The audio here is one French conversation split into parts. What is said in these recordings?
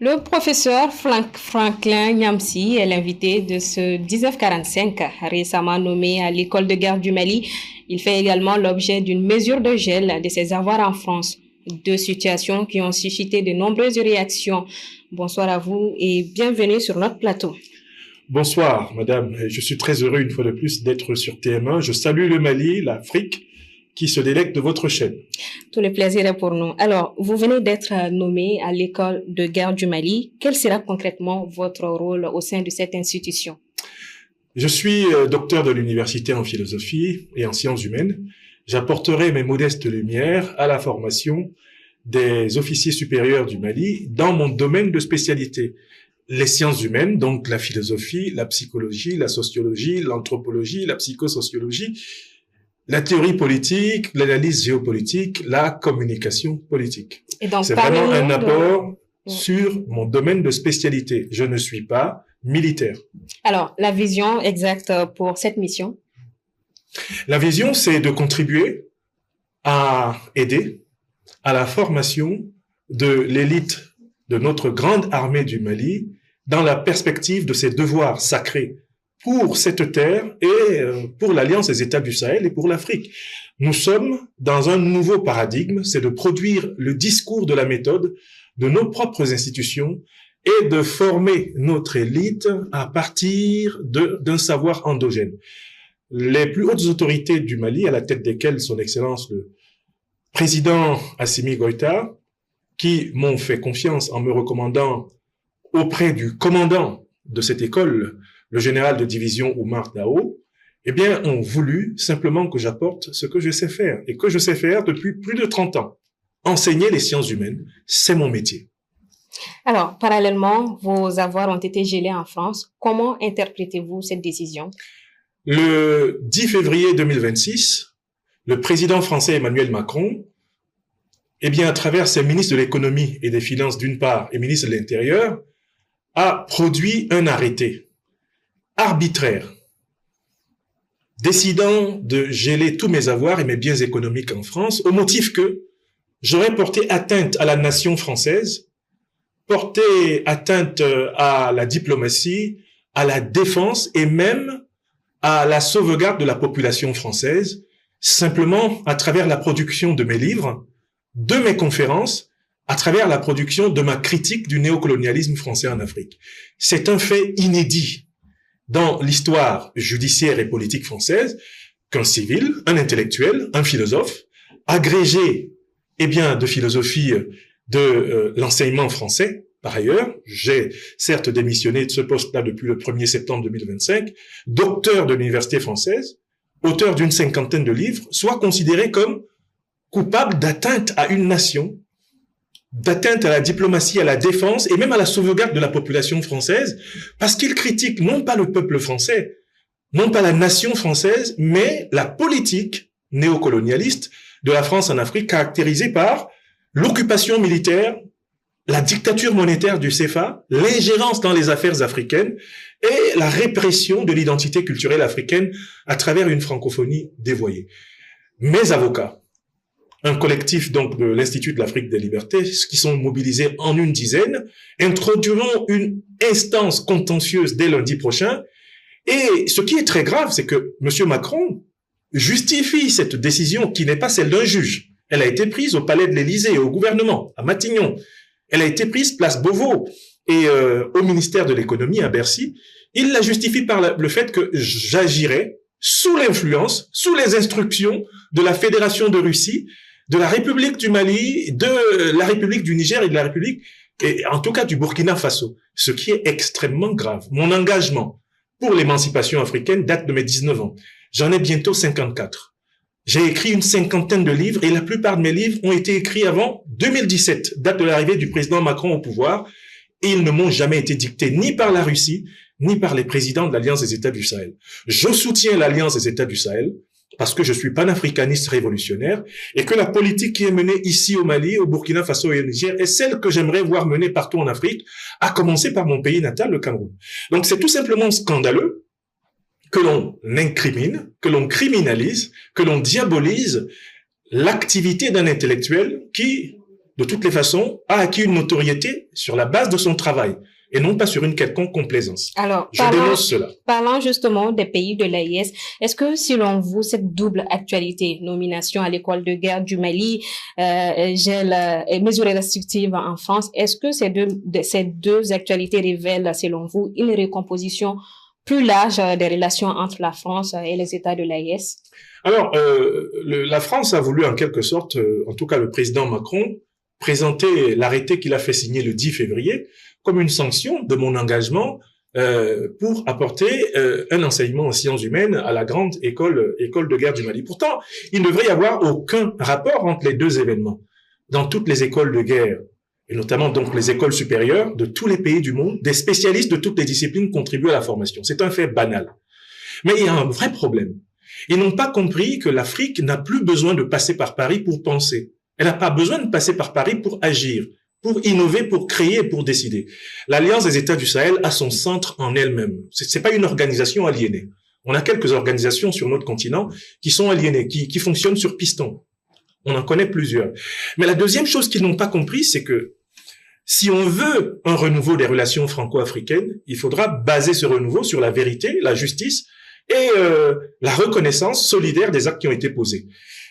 Le professeur Franklin Nyamsi est l'invité de ce 1945, récemment nommé à l'école de guerre du Mali. Il fait également l'objet d'une mesure de gel de ses avoirs en France. Deux situations qui ont suscité de nombreuses réactions. Bonsoir à vous et bienvenue sur notre plateau. Bonsoir, madame. Je suis très heureux une fois de plus d'être sur TM1. Je salue le Mali, l'Afrique, qui se délecte de votre chaîne. Tout le plaisir est pour nous. Alors, vous venez d'être nommé à l'école de guerre du Mali. Quel sera concrètement votre rôle au sein de cette institution? Je suis docteur de l'université en philosophie et en sciences humaines. J'apporterai mes modestes lumières à la formation des officiers supérieurs du Mali dans mon domaine de spécialité. Les sciences humaines, donc la philosophie, la psychologie, la sociologie, l'anthropologie, la psychosociologie, la théorie politique, l'analyse géopolitique, la communication politique. C'est vraiment un apport sur mon domaine de spécialité. Je ne suis pas militaire. Alors, la vision exacte pour cette mission? La vision, c'est de contribuer à aider à la formation de l'élite de notre grande armée du Mali dans la perspective de ses devoirs sacrés pour cette terre et pour l'Alliance des États du Sahel et pour l'Afrique. Nous sommes dans un nouveau paradigme, c'est de produire le discours de la méthode de nos propres institutions et de former notre élite à partir d'un savoir endogène. Les plus hautes autorités du Mali, à la tête desquelles son Excellence le président Assimi Goïta, qui m'ont fait confiance en me recommandant auprès du commandant de cette école, le général de division Oumar Dao, eh bien, ont voulu simplement que j'apporte ce que je sais faire et que je sais faire depuis plus de 30 ans. Enseigner les sciences humaines, c'est mon métier. Alors, parallèlement, vos avoirs ont été gelés en France. Comment interprétez-vous cette décision? Le 10 février 2026, le président français Emmanuel Macron, eh bien, à travers ses ministres de l'économie et des finances d'une part et ministre de l'Intérieur, a produit un arrêté arbitraire, décidant de geler tous mes avoirs et mes biens économiques en France au motif que j'aurais porté atteinte à la nation française, porté atteinte à la diplomatie, à la défense et même à la sauvegarde de la population française, simplement à travers la production de mes livres, de mes conférences, à travers la production de ma critique du néocolonialisme français en Afrique. C'est un fait inédit dans l'histoire judiciaire et politique française qu'un civil, un intellectuel, un philosophe, agrégé de philosophie de l'enseignement français. Par ailleurs, j'ai certes démissionné de ce poste-là depuis le 1er septembre 2025, docteur de l'université française, auteur d'une 50aine de livres, soit considéré comme coupable d'atteinte à une nation, d'atteinte à la diplomatie, à la défense et même à la sauvegarde de la population française, parce qu'il critique non pas le peuple français, non pas la nation française, mais la politique néocolonialiste de la France en Afrique, caractérisée par l'occupation militaire, la dictature monétaire du CFA, l'ingérence dans les affaires africaines et la répression de l'identité culturelle africaine à travers une francophonie dévoyée. Mes avocats, un collectif donc de l'Institut de l'Afrique des Libertés, qui sont mobilisés en une dizaine, introduiront une instance contentieuse dès lundi prochain. Et ce qui est très grave, c'est que M. Macron justifie cette décision qui n'est pas celle d'un juge. Elle a été prise au palais de l'Élysée, au gouvernement, à Matignon. Elle a été prise place Beauvau et au ministère de l'économie à Bercy. Il la justifie par le fait que j'agirais sous l'influence, sous les instructions de la Fédération de Russie, de la République du Mali, de la République du Niger et de la République, et en tout cas du Burkina Faso, ce qui est extrêmement grave. Mon engagement pour l'émancipation africaine date de mes 19 ans. J'en ai bientôt 54. J'ai écrit une 50aine de livres et la plupart de mes livres ont été écrits avant 2017, date de l'arrivée du président Macron au pouvoir, et ils ne m'ont jamais été dictés ni par la Russie, ni par les présidents de l'Alliance des États du Sahel. Je soutiens l'Alliance des États du Sahel parce que je suis panafricaniste révolutionnaire et que la politique qui est menée ici au Mali, au Burkina Faso et au Niger est celle que j'aimerais voir menée partout en Afrique, à commencer par mon pays natal, le Cameroun. Donc c'est tout simplement scandaleux que l'on incrimine, que l'on criminalise, que l'on diabolise l'activité d'un intellectuel qui de toutes les façons, a acquis une notoriété sur la base de son travail et non pas sur une quelconque complaisance. Alors, je dénonce cela. Parlant justement des pays de l'AES, est-ce que selon vous, cette double actualité, nomination à l'école de guerre du Mali, gel et mesures restrictives en France, est-ce que ces deux actualités révèlent selon vous une recomposition plus large des relations entre la France et les États de l'AES? Alors, la France a voulu en quelque sorte, en tout cas le président Macron, présenter l'arrêté qu'il a fait signer le 10 février comme une sanction de mon engagement pour apporter un enseignement en sciences humaines à la grande école de guerre du Mali. Pourtant, il ne devrait y avoir aucun rapport entre les deux événements. Dans toutes les écoles de guerre, et notamment donc les écoles supérieures de tous les pays du monde, des spécialistes de toutes les disciplines contribuent à la formation. C'est un fait banal. Mais il y a un vrai problème. Ils n'ont pas compris que l'Afrique n'a plus besoin de passer par Paris pour penser. Elle n'a pas besoin de passer par Paris pour agir, pour innover, pour créer, pour décider. L'Alliance des États du Sahel a son centre en elle-même. C'est pas une organisation aliénée. On a quelques organisations sur notre continent qui sont aliénées, qui fonctionnent sur piston. On en connaît plusieurs. Mais la deuxième chose qu'ils n'ont pas compris, c'est que si on veut un renouveau des relations franco-africaines, il faudra baser ce renouveau sur la vérité, la justice et la reconnaissance solidaire des actes qui ont été posés.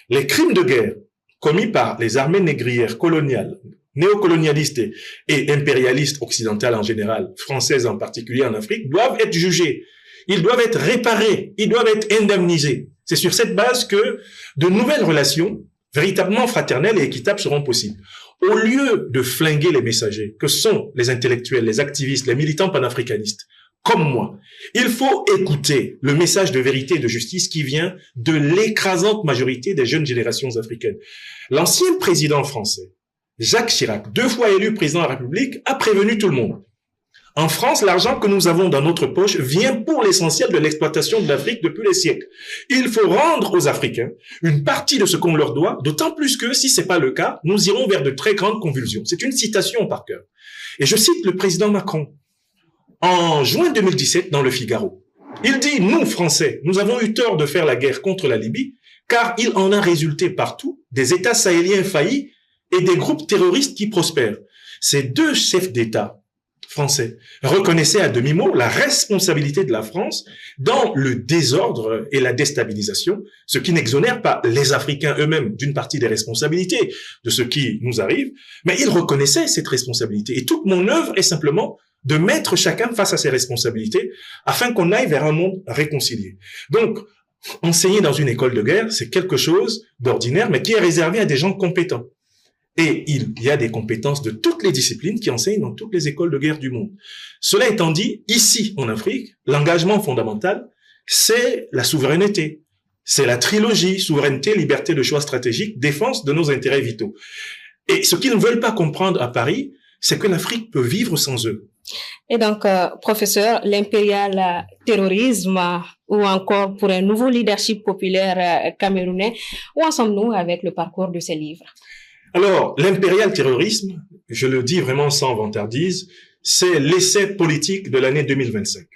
Les crimes de guerre commis par les armées négrières coloniales, néocolonialistes et impérialistes occidentales en général, françaises en particulier en Afrique, doivent être jugés. Ils doivent être réparés, ils doivent être indemnisés. C'est sur cette base que de nouvelles relations véritablement fraternelles et équitables seront possibles. Au lieu de flinguer les messagers, que sont les intellectuels, les activistes, les militants panafricanistes, comme moi, il faut écouter le message de vérité et de justice qui vient de l'écrasante majorité des jeunes générations africaines. L'ancien président français, Jacques Chirac, 2 fois élu président de la République, a prévenu tout le monde. En France, l'argent que nous avons dans notre poche vient pour l'essentiel de l'exploitation de l'Afrique depuis les siècles. Il faut rendre aux Africains une partie de ce qu'on leur doit, d'autant plus que, si c'est pas le cas, nous irons vers de très grandes convulsions. C'est une citation par cœur. Et je cite le président Macron. En juin 2017, dans Le Figaro, il dit « Nous, Français, nous avons eu tort de faire la guerre contre la Libye, car il en a résulté partout des États sahéliens faillis et des groupes terroristes qui prospèrent. » Ces 2 chefs d'État français reconnaissaient à demi-mot la responsabilité de la France dans le désordre et la déstabilisation, ce qui n'exonère pas les Africains eux-mêmes d'une partie des responsabilités de ce qui nous arrive, mais ils reconnaissaient cette responsabilité. Et toute mon œuvre est simplement de mettre chacun face à ses responsabilités afin qu'on aille vers un monde réconcilié. Donc, enseigner dans une école de guerre, c'est quelque chose d'ordinaire, mais qui est réservé à des gens compétents. Et il y a des compétences de toutes les disciplines qui enseignent dans toutes les écoles de guerre du monde. Cela étant dit, ici, en Afrique, l'engagement fondamental, c'est la souveraineté. C'est la trilogie, souveraineté, liberté de choix stratégique, défense de nos intérêts vitaux. Et ce qu'ils ne veulent pas comprendre à Paris, c'est que l'Afrique peut vivre sans eux. Et donc, professeur, l'impérial terrorisme ou encore pour un nouveau leadership populaire camerounais, où en sommes-nous avec le parcours de ces livres? Alors, l'impérial terrorisme, je le dis vraiment sans vantardise, c'est l'essai politique de l'année 2025.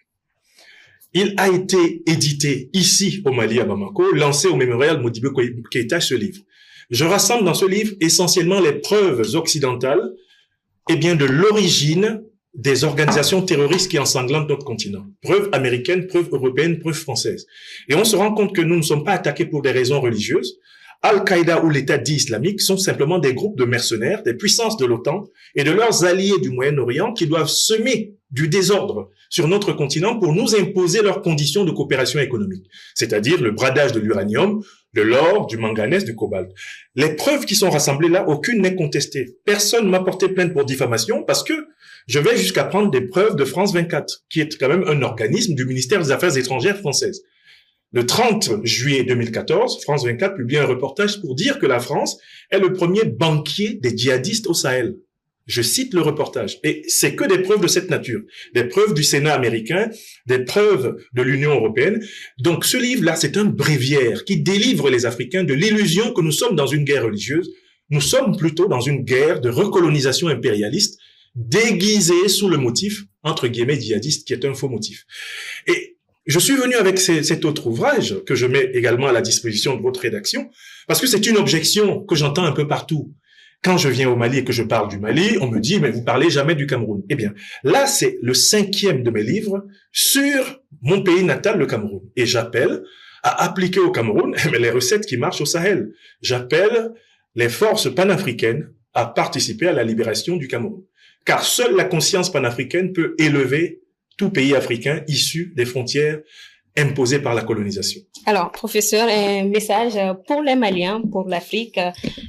Il a été édité ici au Mali, à Bamako, lancé au mémorial Modibo Keïta, ce livre. Je rassemble dans ce livre essentiellement les preuves occidentales de l'origine des organisations terroristes qui ensanglantent notre continent. Preuves américaines, preuves européennes, preuves françaises. Et on se rend compte que nous ne sommes pas attaqués pour des raisons religieuses. Al-Qaïda ou l'État dit islamique sont simplement des groupes de mercenaires, des puissances de l'OTAN et de leurs alliés du Moyen-Orient qui doivent semer du désordre sur notre continent pour nous imposer leurs conditions de coopération économique, c'est-à-dire le bradage de l'uranium, de l'or, du manganèse, du cobalt. Les preuves qui sont rassemblées là, aucune n'est contestée. Personne ne m'a porté plainte pour diffamation parce que je vais jusqu'à prendre des preuves de France 24, qui est quand même un organisme du ministère des Affaires étrangères française. Le 30 juillet 2014, France 24 publie un reportage pour dire que la France est le premier banquier des djihadistes au Sahel. Je cite le reportage. Et c'est que des preuves de cette nature. Des preuves du Sénat américain, des preuves de l'Union européenne. Donc ce livre-là, c'est un bréviaire qui délivre les Africains de l'illusion que nous sommes dans une guerre religieuse. Nous sommes plutôt dans une guerre de recolonisation impérialiste déguisée sous le motif, entre guillemets, djihadiste, qui est un faux motif. Et je suis venu avec cet autre ouvrage que je mets également à la disposition de votre rédaction parce que c'est une objection que j'entends un peu partout. Quand je viens au Mali et que je parle du Mali, on me dit, mais vous parlez jamais du Cameroun. Eh bien, là, c'est le 5e de mes livres sur mon pays natal, le Cameroun. Et j'appelle à appliquer au Cameroun les recettes qui marchent au Sahel. J'appelle les forces panafricaines à participer à la libération du Cameroun. Car seule la conscience panafricaine peut élever tout pays africain issu des frontières imposées par la colonisation. Alors, professeur, un message pour les Maliens, pour l'Afrique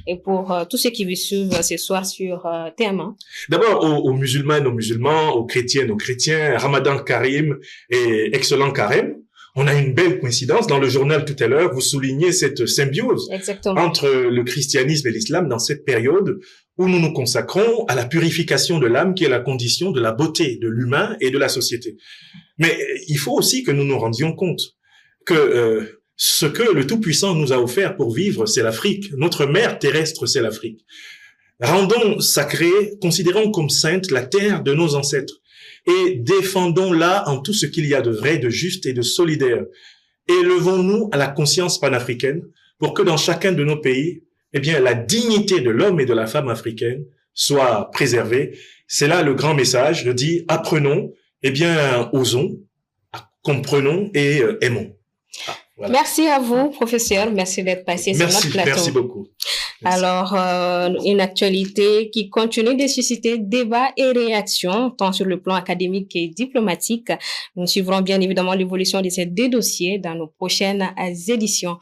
et pour tous ceux qui vous suivent ce soir sur TM1. D'abord, aux musulmanes, aux musulmans, aux chrétiennes, aux chrétiens, Ramadan Karim et excellent Carême. On a une belle coïncidence. Dans le journal tout à l'heure, vous soulignez cette symbiose entre le christianisme et l'islam dans cette période où nous nous consacrons à la purification de l'âme qui est la condition de la beauté de l'humain et de la société. Mais il faut aussi que nous nous rendions compte que ce que le Tout-Puissant nous a offert pour vivre, c'est l'Afrique. Notre mère terrestre, c'est l'Afrique. Rendons sacrée, considérons comme sainte la terre de nos ancêtres et défendons-la en tout ce qu'il y a de vrai, de juste et de solidaire. Élevons-nous à la conscience panafricaine pour que dans chacun de nos pays, eh bien, la dignité de l'homme et de la femme africaine soit préservée. C'est là le grand message. Je dis, apprenons, eh bien, osons, comprenons et aimons. Voilà. Merci à vous, professeur. Merci d'être passé sur notre plateau. Merci beaucoup. Merci. Alors, une actualité qui continue de susciter débats et réactions, tant sur le plan académique et diplomatique. Nous suivrons bien évidemment l'évolution de ces deux dossiers dans nos prochaines éditions.